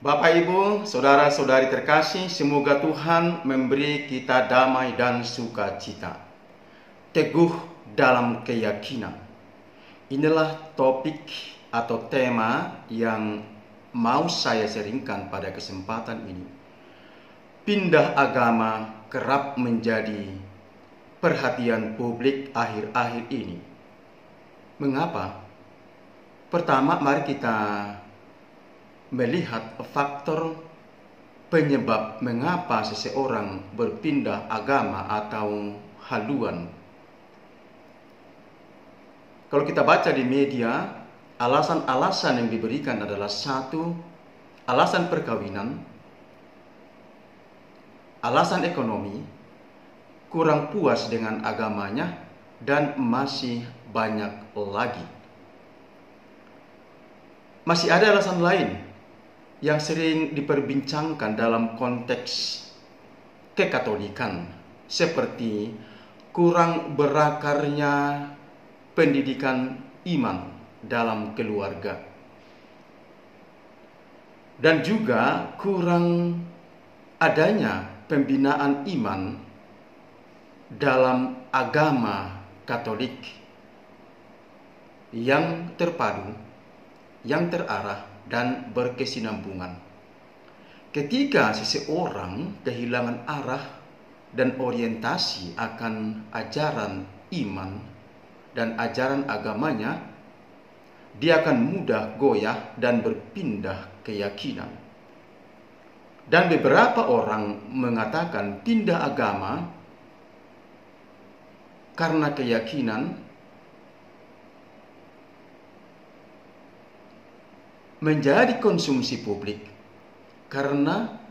Bapak, Ibu, saudara-saudari terkasih, semoga Tuhan memberi kita damai dan sukacita. Teguh dalam keyakinan. Inilah topik atau tema yang mau saya sharingkan pada kesempatan ini. Pindah agama kerap menjadi perhatian publik akhir-akhir ini. Mengapa? Pertama, mari kita melihat faktor penyebab mengapa seseorang berpindah agama atau haluan. Kalau kita baca di media, alasan-alasan yang diberikan adalah satu, alasan perkawinan, alasan ekonomi, kurang puas dengan agamanya, dan masih banyak lagi. Masih ada alasan lain yang sering diperbincangkan dalam konteks kekatolikan, seperti kurang berakarnya pendidikan iman dalam keluarga, dan juga kurang adanya pembinaan iman dalam agama Katolik yang terpadu, yang terarah, dan berkesinambungan. Ketika seseorang kehilangan arah dan orientasi akan ajaran iman dan ajaran agamanya, dia akan mudah goyah dan berpindah keyakinan. Dan beberapa orang mengatakan pindah agama karena keyakinan menjadi konsumsi publik, karena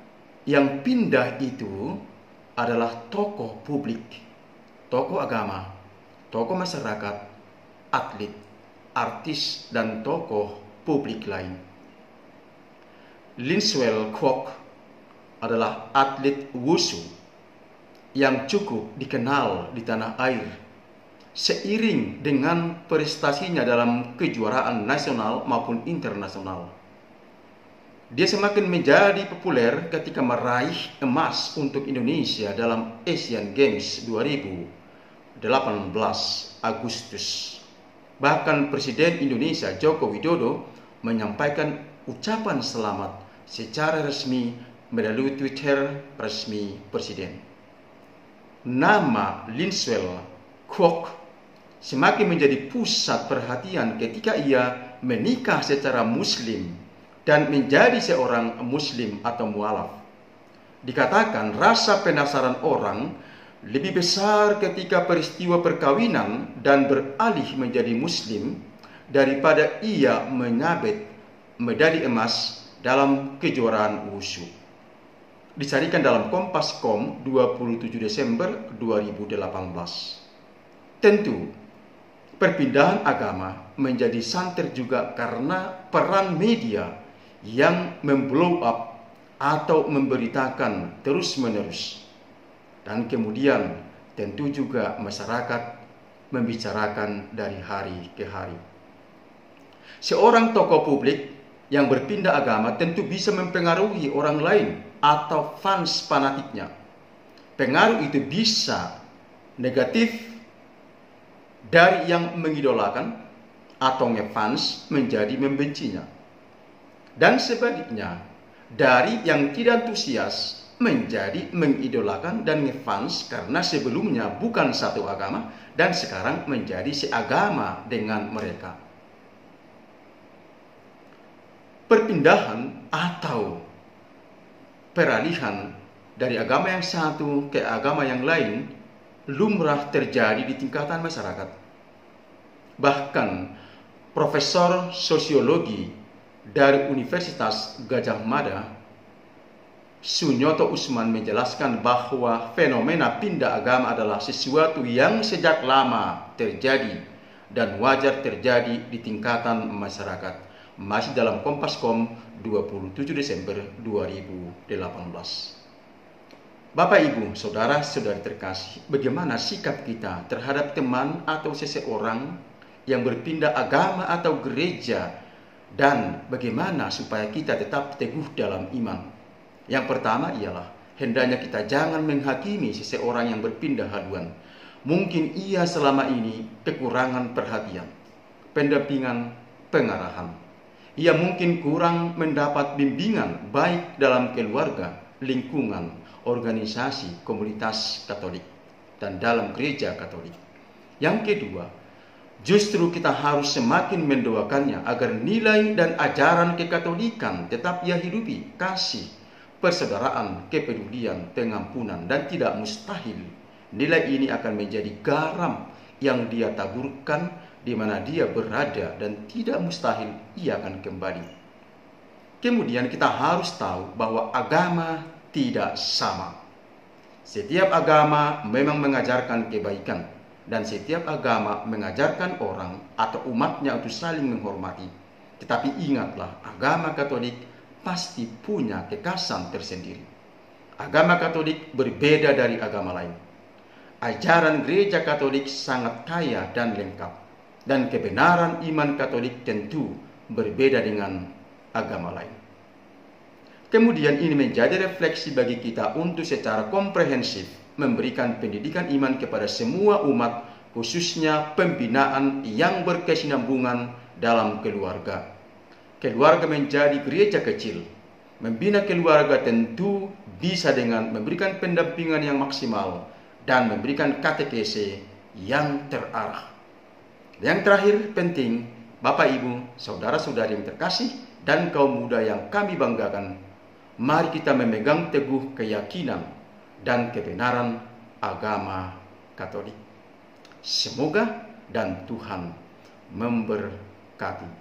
yang pindah itu adalah tokoh publik, tokoh agama, tokoh masyarakat, atlet, artis, dan tokoh publik lain. Lindsay Kwok adalah atlet wushu yang cukup dikenal di tanah air. Seiring dengan prestasinya dalam kejuaraan nasional maupun internasional, dia semakin menjadi populer ketika meraih emas untuk Indonesia dalam Asian Games 2018 Agustus. Bahkan Presiden Indonesia Joko Widodo menyampaikan ucapan selamat secara resmi melalui Twitter resmi Presiden. Nama Lindsay Kwok semakin menjadi pusat perhatian ketika ia menikah secara muslim dan menjadi seorang muslim atau mualaf. Dikatakan rasa penasaran orang lebih besar ketika peristiwa perkawinan dan beralih menjadi muslim daripada ia menyabet medali emas dalam kejuaraan wushu. Disarikan dalam Kompas.com 27 Desember 2018. Tentu perpindahan agama menjadi santer juga karena peran media yang memblow up atau memberitakan terus-menerus. Dan kemudian tentu juga masyarakat membicarakan dari hari ke hari. Seorang tokoh publik yang berpindah agama tentu bisa mempengaruhi orang lain atau fans fanatiknya. Pengaruh itu bisa negatif dari yang mengidolakan atau ngefans menjadi membencinya. Dan sebaliknya, dari yang tidak antusias menjadi mengidolakan dan ngefans karena sebelumnya bukan satu agama dan sekarang menjadi seagama dengan mereka. Perpindahan atau peralihan dari agama yang satu ke agama yang lain lumrah terjadi di tingkatan masyarakat. Bahkan Profesor Sosiologi dari Universitas Gadjah Mada, Sunyoto Usman, menjelaskan bahwa fenomena pindah agama adalah sesuatu yang sejak lama terjadi dan wajar terjadi di tingkatan masyarakat. Masih dalam Kompas.com 27 Desember 2018. Bapak, Ibu, saudara-saudari terkasih, bagaimana sikap kita terhadap teman atau seseorang yang berpindah agama atau gereja dan bagaimana supaya kita tetap teguh dalam iman. Yang pertama ialah hendaknya kita jangan menghakimi seseorang yang berpindah haluan. Mungkin ia selama ini kekurangan perhatian, pendampingan, pengarahan. Ia mungkin kurang mendapat bimbingan baik dalam keluarga, lingkungan, organisasi, komunitas Katolik, dan dalam gereja Katolik. Yang kedua, justru kita harus semakin mendoakannya agar nilai dan ajaran kekatolikan tetap ia hidupi, kasih, persaudaraan, kepedulian, pengampunan, dan tidak mustahil nilai ini akan menjadi garam yang dia taburkan di mana dia berada dan tidak mustahil ia akan kembali. Kemudian kita harus tahu bahwa agama tidak sama. Setiap agama memang mengajarkan kebaikan, dan setiap agama mengajarkan orang atau umatnya untuk saling menghormati. Tetapi ingatlah, agama Katolik pasti punya kekhasan tersendiri. Agama Katolik berbeda dari agama lain. Ajaran gereja Katolik sangat kaya dan lengkap, dan kebenaran iman Katolik tentu berbeda dengan agama lain. Kemudian ini menjadi refleksi bagi kita untuk secara komprehensif memberikan pendidikan iman kepada semua umat, khususnya pembinaan yang berkesinambungan dalam keluarga. Keluarga menjadi gereja kecil. Membina keluarga tentu bisa dengan memberikan pendampingan yang maksimal dan memberikan katekese yang terarah. Yang terakhir penting, Bapak Ibu, saudara-saudari yang terkasih, dan kaum muda yang kami banggakan, mari kita memegang teguh keyakinan dan kebenaran agama Katolik. Semoga dan Tuhan memberkati.